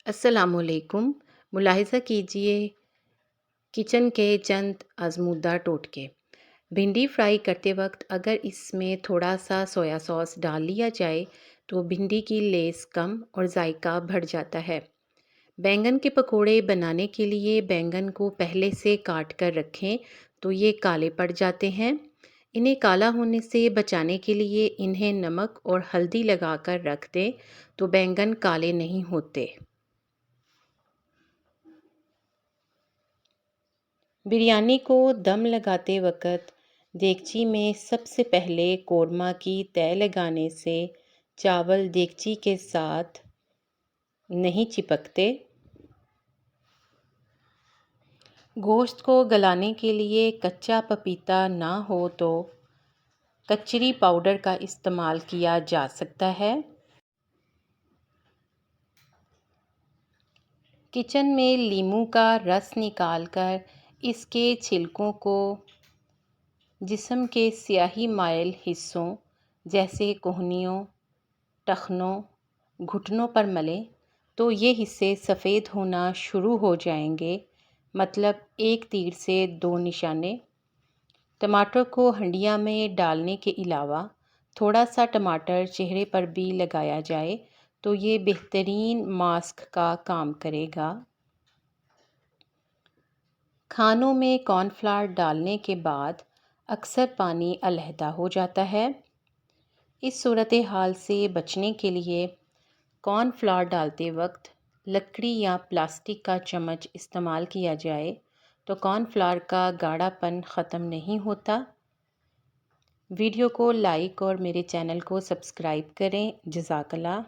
अस्सलामुअलैकुम। मुलाहिज़ा कीजिए किचन के चंद आज़मूदा टोटके। भिंडी फ्राई करते वक्त अगर इसमें थोड़ा सा सोया सॉस डाल लिया जाए तो भिंडी की लेस कम और जायका बढ़ जाता है। बैंगन के पकोड़े बनाने के लिए बैंगन को पहले से काट कर रखें तो ये काले पड़ जाते हैं। इन्हें काला होने से बचाने के लिए इन्हें नमक और हल्दी लगाकर रख दें तो बैंगन काले नहीं होते। बिरयानी को दम लगाते वक्त देगची में सबसे पहले कोरमा की तय लगाने से चावल देगची के साथ नहीं चिपकते। गोश्त को गलाने के लिए कच्चा पपीता ना हो तो कचरी पाउडर का इस्तेमाल किया जा सकता है। किचन में लीमू का रस निकालकर इसके छिलकों को जिस्म के स्याही माइल हिस्सों जैसे कोहनियों, टखनों, घुटनों पर मलें तो ये हिस्से सफ़ेद होना शुरू हो जाएंगे, मतलब एक तीर से दो निशाने। टमाटर को हंडिया में डालने के अलावा थोड़ा सा टमाटर चेहरे पर भी लगाया जाए तो ये बेहतरीन मास्क का काम करेगा। खानों में कॉर्नफ्लावर डालने के बाद अक्सर पानी अलहदा हो जाता है। इस सूरत हाल से बचने के लिए कॉर्नफ्लावर डालते वक्त लकड़ी या प्लास्टिक का चम्मच इस्तेमाल किया जाए तो कॉर्नफ्लावर का गाढ़ापन ख़त्म नहीं होता। वीडियो को लाइक और मेरे चैनल को सब्सक्राइब करें। जज़ाकल्लाह।